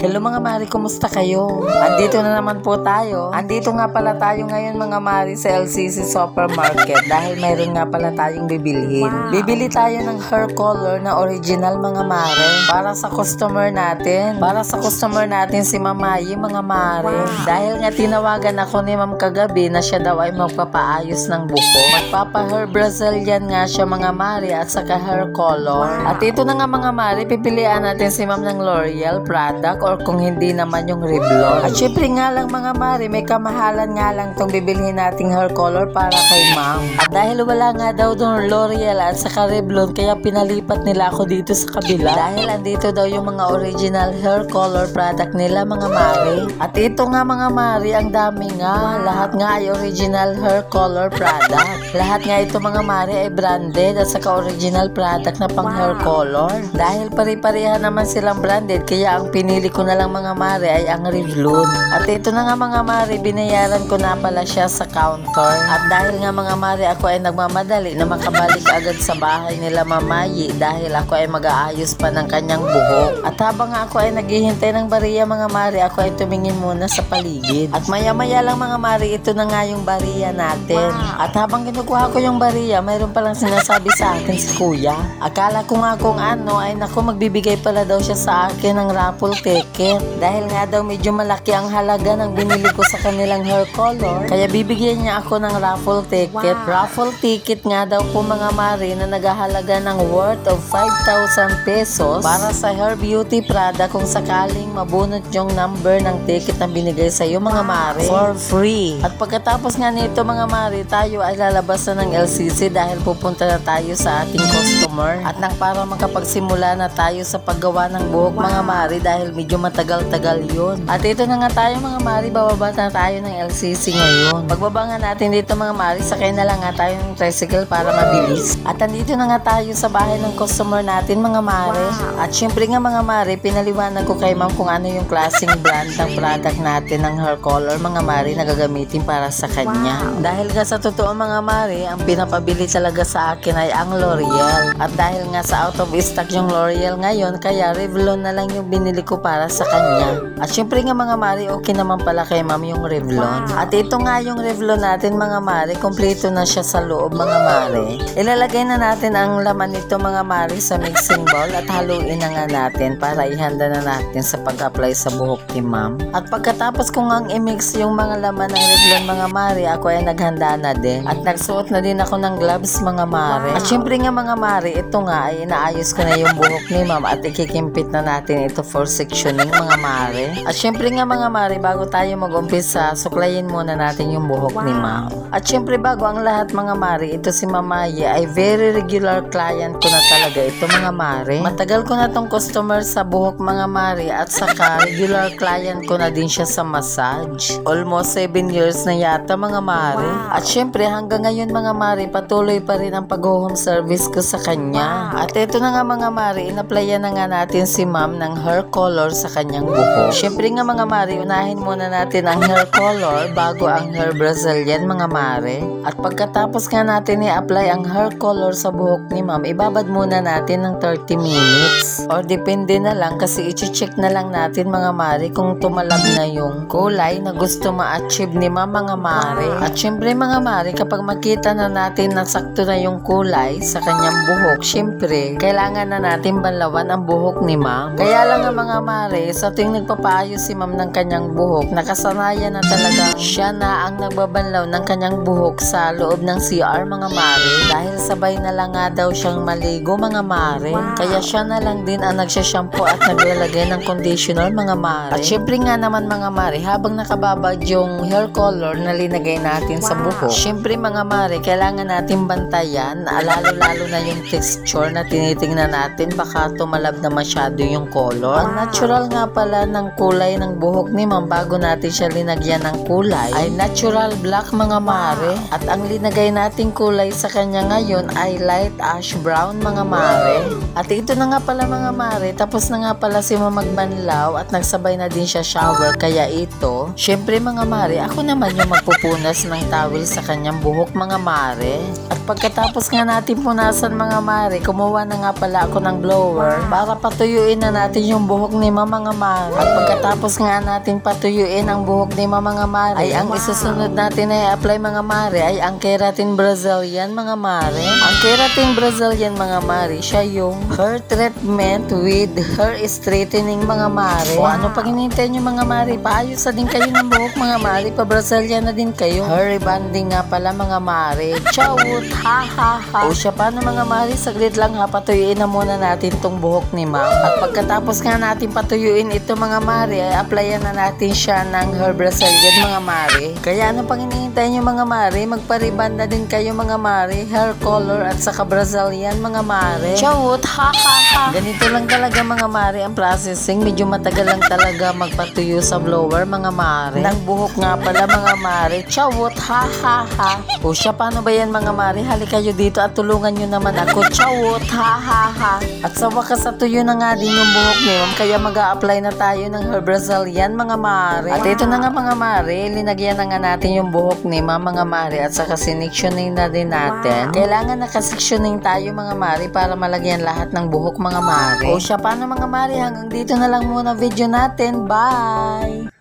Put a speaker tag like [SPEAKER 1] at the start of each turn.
[SPEAKER 1] Hello mga mari, kumusta kayo? Andito na naman po tayo. Andito nga pala tayo ngayon mga mari sa LCC Supermarket dahil mayroon nga pala tayong bibilhin. Bibili tayo ng hair color na original mga mari para sa customer natin. Para sa customer natin si Mamayi mga mari. Dahil nga tinawagan ako ni Ma'am kagabi na siya daw ay magpapaayos ng buko. Magpapa-hair Brazilian nga siya mga mari at saka hair color. At ito na nga mga mari, pipilian natin si Ma'am ng L'Oreal product or kung hindi naman yung Revlon. At syempre nga lang mga mari, may kamahalan nga lang tong bibilhin nating hair color para kay Ma'am. At dahil wala nga daw doon L'Oreal at saka Revlon, kaya pinalipat nila ako dito sa kabila. Dahil andito daw yung mga original hair color product nila mga mari. At ito nga mga mari, ang dami nga. Lahat nga ay original hair color product. Lahat nga ito mga mari ay branded at saka original product na pang hair color. Dahil pare-pareha naman silang branded, kaya ang pinili ko na lang mga mari ay ang Revlon. At ito na nga mga mari, binayaran ko na pala siya sa counter. At dahil nga mga mari, ako ay nagmamadali na makabalik agad sa bahay nila Mamayi dahil ako ay mag-aayos pa ng kanyang buhok. At habang ako ay naghihintay ng bariya mga mari, ako ay tumingin muna sa paligid. At maya-maya lang mga mari, ito na nga yung bariya natin. At habang kinukuha ko yung bariya, mayroon palang sinasabi sa akin si kuya. Akala ko nga kung ano, ay naku, magbibigay pala daw siya sa akin ng raffle ticket. Dahil nga daw medyo malaki ang halaga ng binili ko sa kanilang hair color, kaya bibigyan niya ako ng raffle ticket. Raffle ticket nga daw po mga mari na naghahalaga ng worth of 5,000 pesos para sa hair beauty product kung sakaling mabunot yung number ng ticket na binigay sa iyo mga mari for free. At pagkatapos nga nito mga mari, tayo ay lalabas na ng LCC dahil pupunta na tayo sa ating customer at nang para makapagsimula na tayo sa paggawa ng buhok mga mari dahil medyo matagal-tagal yun. At ito na nga tayo mga mari, bababa na tayo ng LCC ngayon. Pagbaba nga natin dito mga mari, sakay na lang nga tayo ng tricycle para mabilis. At andito na nga tayo sa bahay ng customer natin mga mari. At syempre nga mga mari, pinaliwanag ko kay ma'am kung ano yung klaseng brand ng product natin ng hair color mga mari na gagamitin para sa kanya. Dahil nga sa totoo mga mari, ang pinapabili talaga sa akin ay ang L'Oreal. At dahil nga sa out of stock yung L'Oreal ngayon, kaya Revlon na lang yung binili ko para sa kanya. At syempre nga mga mari, okay naman pala kay ma'am yung Revlon. At ito nga yung Revlon natin mga mari, kompleto na siya sa loob mga mari. Ilalagay na natin ang laman nito mga mari sa mixing bowl at haluin na nga natin para ihanda na natin sa pag-apply sa buhok ni ma'am. At pagkatapos ko ngang i-mix yung mga laman ng Revlon mga mari, ako ay naghanda na din. At nagsuot na din ako ng gloves mga mari. At syempre nga mga mari, ito nga ay inaayos ko na yung buhok ni ma'am at ikikimpit na natin ito for sectioning mga mari. At syempre nga mga mari, bago tayo mag-umpisa, suklayin muna natin yung buhok ni ma'am. At syempre bago ang lahat mga mari, ito si Mamayi ay very regular client ko na talaga ito mga mari. Matagal ko na tong customer sa buhok mga mari at saka regular client ko na din siya sa massage. Almost 7 years na yata mga mari. At syempre hanggang ngayon mga mari, patuloy pa rin ang pag-home service ko sa kanya. At ito na nga mga mari, in-applyan na nga natin si ma'am ng hair color sa kanyang buhok. Syempre nga mga mari, unahin muna natin ang hair color bago ang hair Brazilian mga mari. At pagkatapos nga natin i-apply ang hair color sa buhok ni ma'am, ibabad muna natin ng 30 minutes. Or depende na lang kasi i-check na lang natin mga mari kung tumalab na yung kulay na gusto ma-achieve ni ma'am mga mari. At syempre mga mari, kapag makita na natin na sakto na yung kulay sa kanyang buhok, syempre kailangan na natin banlawan ang buhok ni ma'am. Kaya lang nga mga mari, sa tuwing nagpapaayos si ma'am ng kanyang buhok, nakasanayan na talaga siya na ang nagbabanlaw ng kanyang buhok sa loob ng CR mga mari dahil sabay na lang nga daw siyang maligo mga mari. Kaya siya na lang din ang nagsashampoo at naglalagay ng conditioner mga mari. At syempre nga naman mga mari, habang nakababad yung hair color na linagay natin sa buhok, syempre mga mari, kailangan natin bantayan, lalo-lalo na yung texture na tinitingnan natin, baka tumalab na masyado yung color. Ang natural nga pala ng kulay ng buhok ni ma'am bago natin siya linagyan ng kulay ay natural black mga mari. At ang linagay nating kulay sa kanya ngayon ay light ash brown mga mari. At ito na nga pala mga mari, tapos na nga pala si ma'am magbanlaw at nagsabay na din siya shower. Kaya ito, syempre mga mari, ako naman yung magpupunas ng towel sa kanyang buhok mga mari. At pagkatapos nga natin punasan mga mare, kumuha na nga pala ako ng blower para patuyuin na natin yung buhok ni mga mare. At pagkatapos nga natin patuyuin ang buhok ni mga mare, ay ang isusunod natin ay apply mga mare ay ang Keratin Brazilian mga mare. Ang Keratin Brazilian mga mare, siya yung hair treatment with hair straightening mga mare. O ano pag hinihintay nyo mga mare, paayos na din kayo ng buhok mga mare, pa Brazilian na din kayo. Hair rebonding nga pala mga mare. Chawut, ha ha ha. O siya paano mga mare, saglit lang ha, patuyuin na muna natin tong buhok ni ma'am. At pagkatapos nga natin patuyuin ito mga mare, ay applyan na natin siya ng hair Brazilian mga mare. Kaya ano pang hinihintay nyo mga mare, magpa-rebond na din kayo mga mare, hair color at saka Brazilian mga mare. Chawut, ha ha ha. Ganito lang talaga mga mare ang processing, medyo matagal lang talaga magpatuyo sa blower mga mare. Nang buhok nga pala mga mare, chawut, ha ha ha. O siya paano ba yan mga mare, hali kayo dito at tulungan nyo naman ako, chawut, ha ha ha. At sa wakas tuyo na nga din yung buhok ni ma'am, kaya mag-a-apply na tayo ng hair Brazilian mga mare. At ito na nga mga mare, linagyan na nga natin yung buhok ni ma'am mga mare at saka sinictioning na din natin. Kailangan nakasectioning tayo mga mare para malagyan lahat ng buhok mga mare. O siya paano mga mare, hanggang dito na lang muna video natin. Bye!